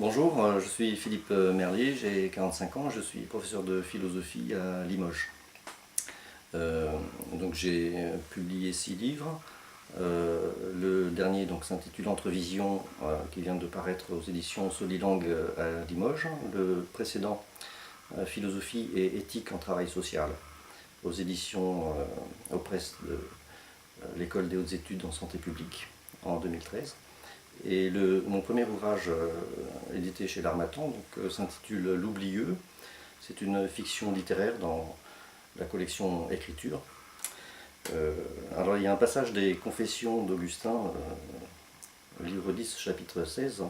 Bonjour, je suis Philippe Merlier, j'ai 45 ans, je suis professeur de philosophie à Limoges. Donc j'ai publié 6 livres. Le dernier s'intitule Entre Visions, qui vient de paraître aux éditions Solilangue à Limoges. Le précédent, Philosophie et éthique en travail social, aux éditions aux presses de l'École des hautes études en santé publique en 2013. Et mon premier ouvrage édité chez l'Harmattan s'intitule L'Oublieux. C'est une fiction littéraire dans la collection Écriture. Alors il y a un passage des Confessions d'Augustin, livre 10, chapitre 16,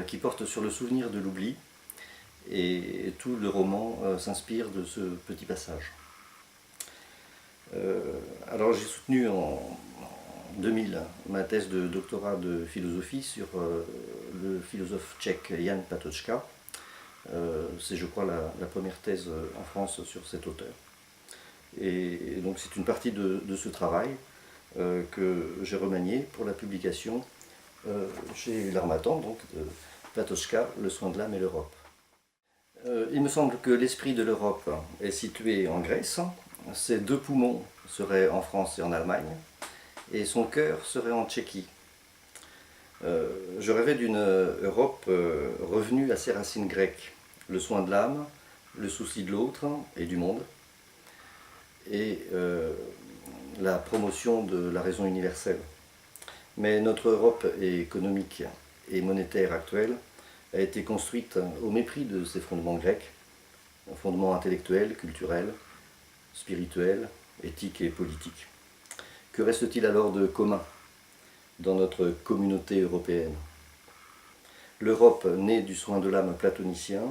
qui porte sur le souvenir de l'oubli. Et tout le roman s'inspire de ce petit passage. Alors j'ai soutenu en 2000 ma thèse de doctorat de philosophie sur le philosophe tchèque Jan Patočka. C'est, je crois, la première thèse en France sur cet auteur. Et donc c'est une partie de ce travail que j'ai remanié pour la publication chez l'Harmattan, donc de Patočka, Le soin de l'âme et l'Europe. Il me semble que l'esprit de l'Europe est situé en Grèce, ses deux poumons seraient en France et en Allemagne, et son cœur serait en Tchéquie. Je rêvais d'une Europe revenue à ses racines grecques, le soin de l'âme, le souci de l'autre et du monde, et la promotion de la raison universelle. Mais notre Europe économique et monétaire actuelle a été construite au mépris de ces fondements grecs, fondements intellectuels, culturels, spirituels, éthiques et politiques. Que reste-t-il alors de commun dans notre communauté européenne? L'Europe, née du soin de l'âme platonicien,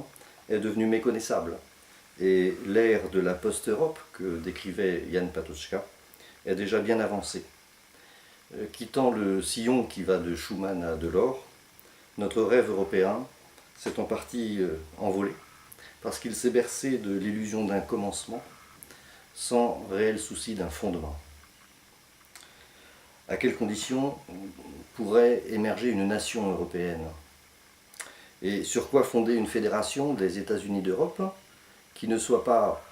est devenue méconnaissable, et l'ère de la post-Europe que décrivait Jan Patočka est déjà bien avancée. Quittant le sillon qui va de Schuman à Delors, notre rêve européen s'est en partie envolé, parce qu'il s'est bercé de l'illusion d'un commencement, sans réel souci d'un fondement. À quelles conditions pourrait émerger une nation européenne? Et sur quoi fonder une fédération des États-Unis d'Europe qui ne soit pas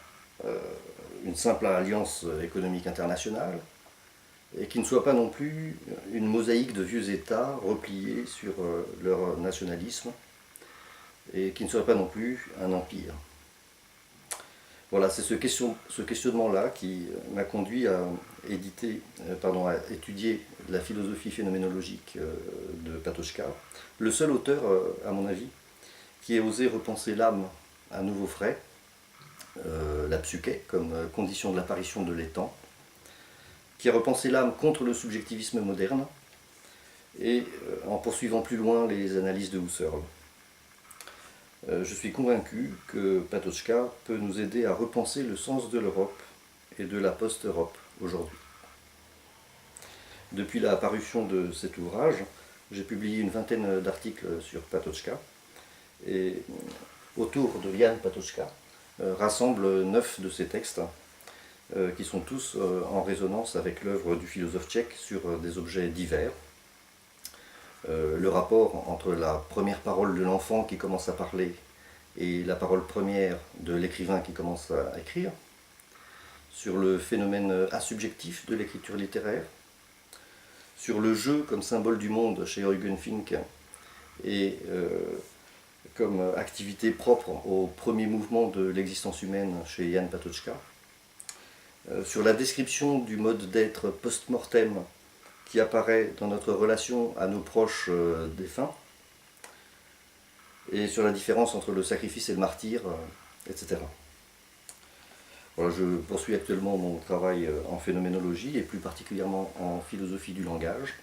une simple alliance économique internationale et qui ne soit pas non plus une mosaïque de vieux États repliés sur leur nationalisme et qui ne soit pas non plus un empire? Voilà, c'est ce questionnement-là qui m'a conduit à étudier la philosophie phénoménologique de Patočka, le seul auteur, à mon avis, qui ait osé repenser l'âme à nouveau frais, la psyché comme condition de l'apparition de l'étang, qui a repensé l'âme contre le subjectivisme moderne, et en poursuivant plus loin les analyses de Husserl. Je suis convaincu que Patočka peut nous aider à repenser le sens de l'Europe et de la post-Europe aujourd'hui. Depuis la parution de cet ouvrage, j'ai publié une vingtaine d'articles sur Patočka, et autour de Jan Patočka rassemble 9 de ses textes, qui sont tous en résonance avec l'œuvre du philosophe tchèque sur des objets divers. Le rapport entre la première parole de l'enfant qui commence à parler et la parole première de l'écrivain qui commence à écrire, sur le phénomène asubjectif de l'écriture littéraire, sur le jeu comme symbole du monde chez Eugen Fink et comme activité propre au premier mouvement de l'existence humaine chez Jan Patočka, sur la description du mode d'être post-mortem qui apparaît dans notre relation à nos proches défunts, et sur la différence entre le sacrifice et le martyr, etc. Voilà, je poursuis actuellement mon travail en phénoménologie, et plus particulièrement en philosophie du langage.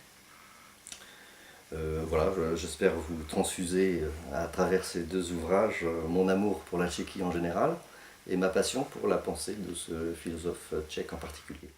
Voilà, j'espère vous transfuser à travers ces deux ouvrages mon amour pour la Tchéquie en général, et ma passion pour la pensée de ce philosophe tchèque en particulier.